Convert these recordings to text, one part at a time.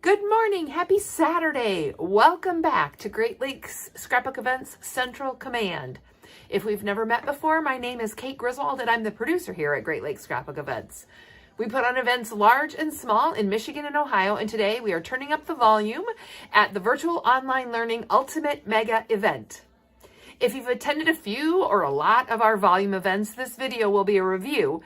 Good morning. Happy Saturday. Welcome back to Great Lakes Scrapbook Events Central Command. If we've never met before, my name is Kate Griswold and I'm the producer here at Great Lakes Scrapbook Events. We put on events large and small in Michigan and Ohio, and today we are turning up the volume at the Virtual Online Learning Ultimate Mega Event. If you've attended a few or a lot of our volume events, this video will be a review.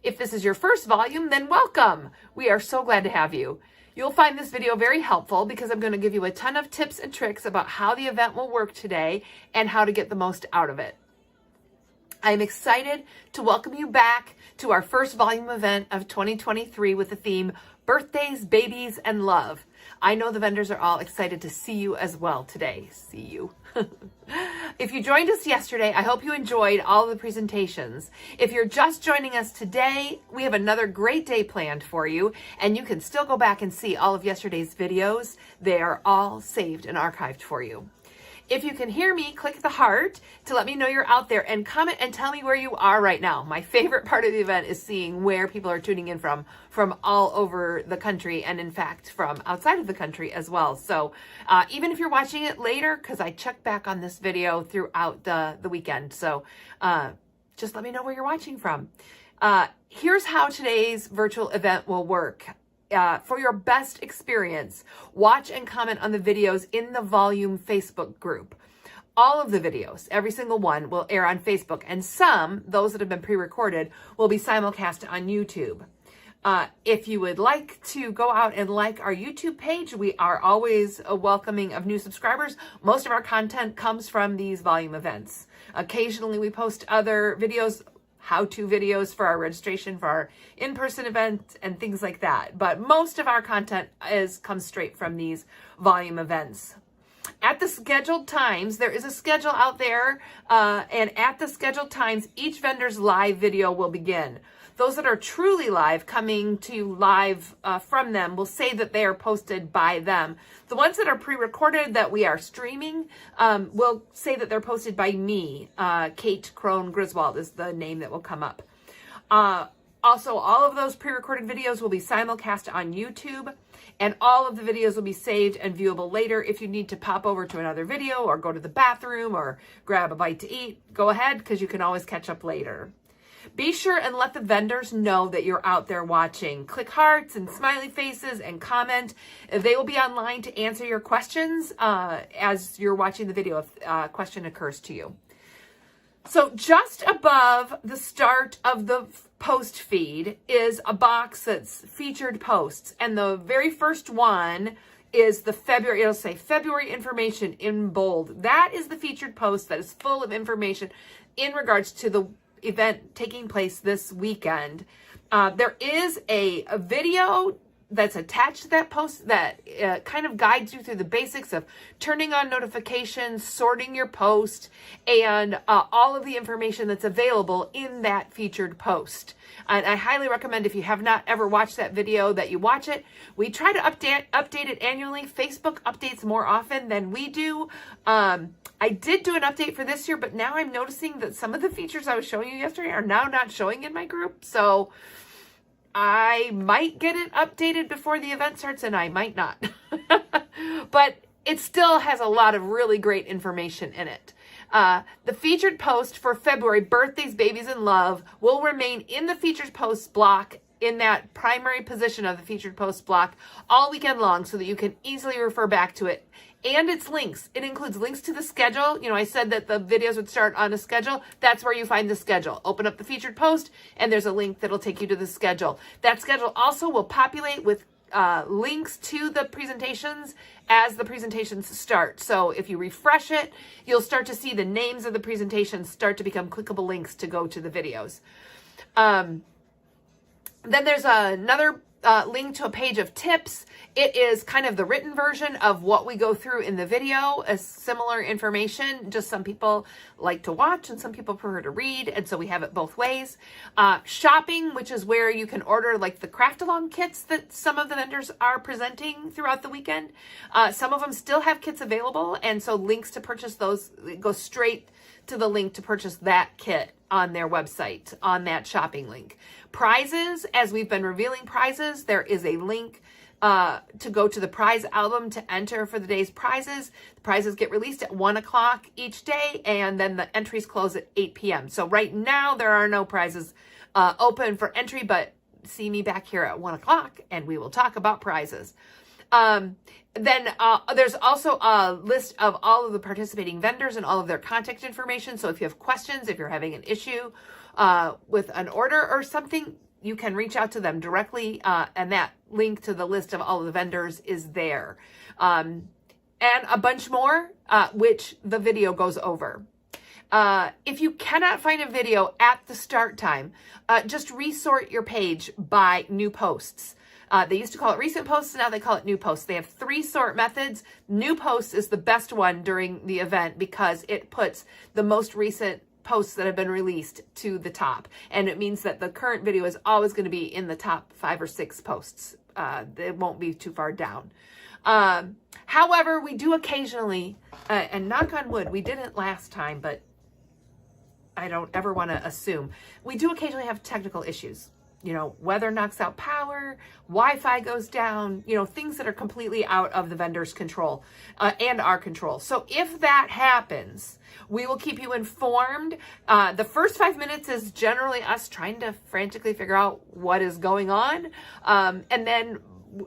If this is your first volume, then welcome. We are so glad to have you. You'll find this video very helpful because I'm going to give you a ton of tips and tricks about how the event will work today and how to get the most out of it. I'm excited to welcome you back to our first volume event of 2023 with the theme Birthdays, Babies, and Love. I know the vendors are all excited to see you as well today. See you. If you joined us yesterday, I hope you enjoyed all of the presentations. If you're just joining us today, we have another great day planned for you, and you can still go back and see all of yesterday's videos. They are all saved and archived for you. If you can hear me, click the heart to let me know you're out there and comment and tell me where you are right now. My favorite part of the event is seeing where people are tuning in from all over the country and in fact from outside of the country as well. So even if you're watching it later, because I check back on this video throughout the weekend. So just let me know where you're watching from. Here's how today's virtual event will work. For your best experience, watch and comment on the videos in the Volume Facebook group. All of the videos, every single one, will air on Facebook, and some, those that have been pre-recorded, will be simulcast on YouTube. If you would like to go out and like our YouTube page, we are always welcoming of new subscribers. Most of our content comes from these volume events. Occasionally we post other videos, how-to videos for our registration for our in-person event and things like that. But most of our content comes straight from these volume events. At the scheduled times, there is a schedule out there, and at the scheduled times, each vendor's live video will begin. Those that are truly live, coming to you live from them, will say that they are posted by them. The ones that are pre-recorded that we are streaming will say that they're posted by me. Kate Crone Griswold is the name that will come up. Also, all of those pre-recorded videos will be simulcast on YouTube, and all of the videos will be saved and viewable later. If you need to pop over to another video or go to the bathroom or grab a bite to eat, go ahead, because you can always catch up later. Be sure and let the vendors know that you're out there watching. Click hearts and smiley faces and comment. They will be online to answer your questions as you're watching the video if a question occurs to you. So just above the start of the post feed is a box that's featured posts. And the very first one is the February, it'll say February information in bold. That is the featured post that is full of information in regards to the event taking place this weekend. There is a video that's attached to that post that kind of guides you through the basics of turning on notifications, sorting your post, and all of the information that's available in that featured post. And I highly recommend, if you have not ever watched that video, that you watch it. We try to update it annually. Facebook updates more often than we do. I did do an update for this year, but now I'm noticing that some of the features I was showing you yesterday are now not showing in my group. So I might get it updated before the event starts and I might not. But it still has a lot of really great information in it. The featured post for February, Birthdays, Babies, and Love, will remain in the featured posts block in that primary position of the featured post block all weekend long so that you can easily refer back to it. And its links. It includes links to the schedule. You know, I said that the videos would start on a schedule. That's where you find the schedule. Open up the featured post, and there's a link that'll take you to the schedule. That schedule also will populate with links to the presentations as the presentations start. So if you refresh it, you'll start to see the names of the presentations start to become clickable links to go to the videos. Then there's another link to a page of tips. It is kind of the written version of what we go through in the video, a similar information. Just some people like to watch and some people prefer to read, and so we have it both ways. Shopping, which is where you can order like the craft along kits that some of the vendors are presenting throughout the weekend. Some of them still have kits available, and so links to purchase those go straight to the link to purchase that kit on their website, on that shopping link. Prizes, as we've been revealing prizes, there is a link to go to the prize album to enter for the day's prizes. The prizes get released at 1 o'clock each day, and then the entries close at 8 p.m. So right now there are no prizes open for entry, but see me back here at 1 o'clock and we will talk about prizes. Then there's also a list of all of the participating vendors and all of their contact information. So if you have questions, if you're having an issue with an order or something, you can reach out to them directly, and that link to the list of all of the vendors is there. And a bunch more, which the video goes over. If you cannot find a video at the start time, just resort your page by new posts. They used to call it recent posts, and now they call it new posts. They have 3 sort methods. New posts is the best one during the event because it puts the most recent posts that have been released to the top. And it means that the current video is always going to be in the top 5 or 6 posts. It won't be too far down. However, we do occasionally, and knock on wood, we didn't last time, but I don't ever want to assume. We do occasionally have technical issues. You know, weather knocks out power, Wi-Fi goes down, you know, things that are completely out of the vendor's control and our control. So if that happens, we will keep you informed. The first 5 minutes is generally us trying to frantically figure out what is going on. And then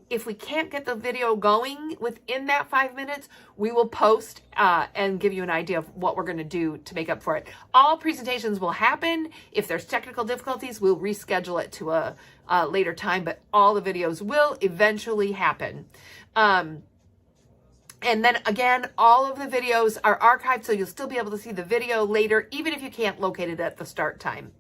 if we can't get the video going within that 5 minutes, we will post and give you an idea of what we're going to do to make up for it. All presentations will happen. If there's technical difficulties, we'll reschedule it to a later time, but all the videos will eventually happen. And then again, all of the videos are archived, so you'll still be able to see the video later, even if you can't locate it at the start time.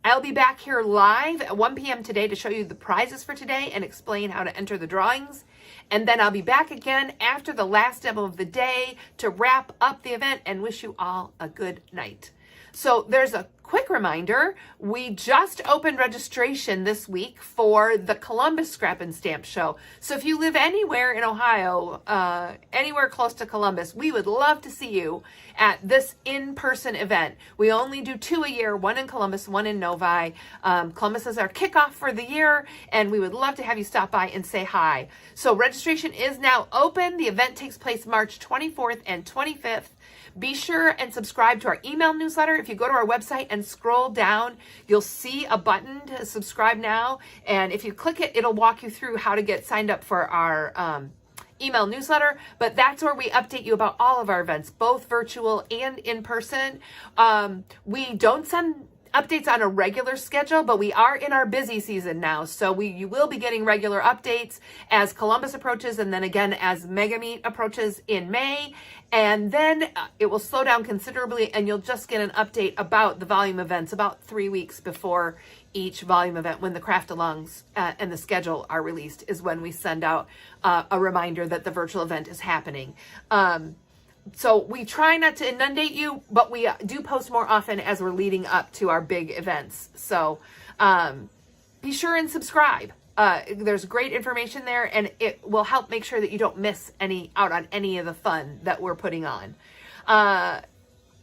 I'll be back here live at 1 p.m. today to show you the prizes for today and explain how to enter the drawings. And then I'll be back again after the last demo of the day to wrap up the event and wish you all a good night. So there's a quick reminder, we just opened registration this week for the Columbus Scrap and Stamp Show. So if you live anywhere in Ohio, anywhere close to Columbus, we would love to see you at this in-person event. We only do 2 a year, one in Columbus, one in Novi. Columbus is our kickoff for the year, and we would love to have you stop by and say hi. So registration is now open. The event takes place March 24th and 25th. Be sure and subscribe to our email newsletter. If you go to our website and scroll down, you'll see a button to subscribe now. And if you click it, it'll walk you through how to get signed up for our email newsletter. But that's where we update you about all of our events, both virtual and in person. We don't send updates on a regular schedule, but we are in our busy season now. So you will be getting regular updates as Columbus approaches, and then again as Mega Meet approaches in May. And then it will slow down considerably, and you'll just get an update about the volume events about 3 weeks before each volume event. When the craft alongs and the schedule are released is when we send out a reminder that the virtual event is happening. So we try not to inundate you, but we do post more often as we're leading up to our big events. So be sure and subscribe. There's great information there, and it will help make sure that you don't miss out on any of the fun that we're putting on.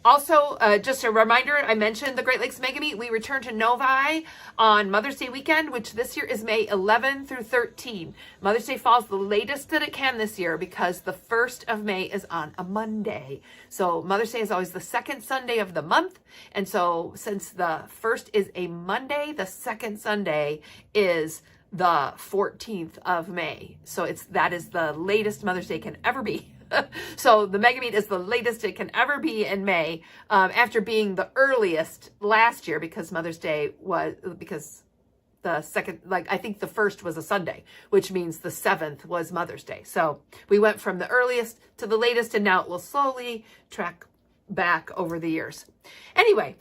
Also, just a reminder, I mentioned the Great Lakes Mega Meet. We return to Novi on Mother's Day weekend, which this year is May 11 through 13. Mother's Day falls the latest that it can this year because the 1st of May is on a Monday. So Mother's Day is always the second Sunday of the month. And so since the 1st is a Monday, the second Sunday is the 14th of May. So that is the latest Mother's Day can ever be. So the Mega Meet is the latest it can ever be in May, after being the earliest last year because Mother's Day because the second, I think the 1st was a Sunday, which means the 7th was Mother's Day. So we went from the earliest to the latest, and now it will slowly track back over the years. Anyway,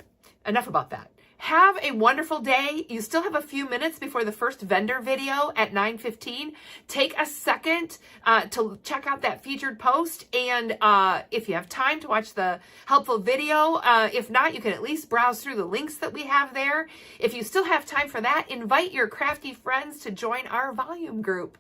enough about that. Have a wonderful day. You still have a few minutes before the first vendor video at 9:15. Take a second to check out that featured post. And if you have time to watch the helpful video, if not, you can at least browse through the links that we have there. If you still have time for that, invite your crafty friends to join our volume group.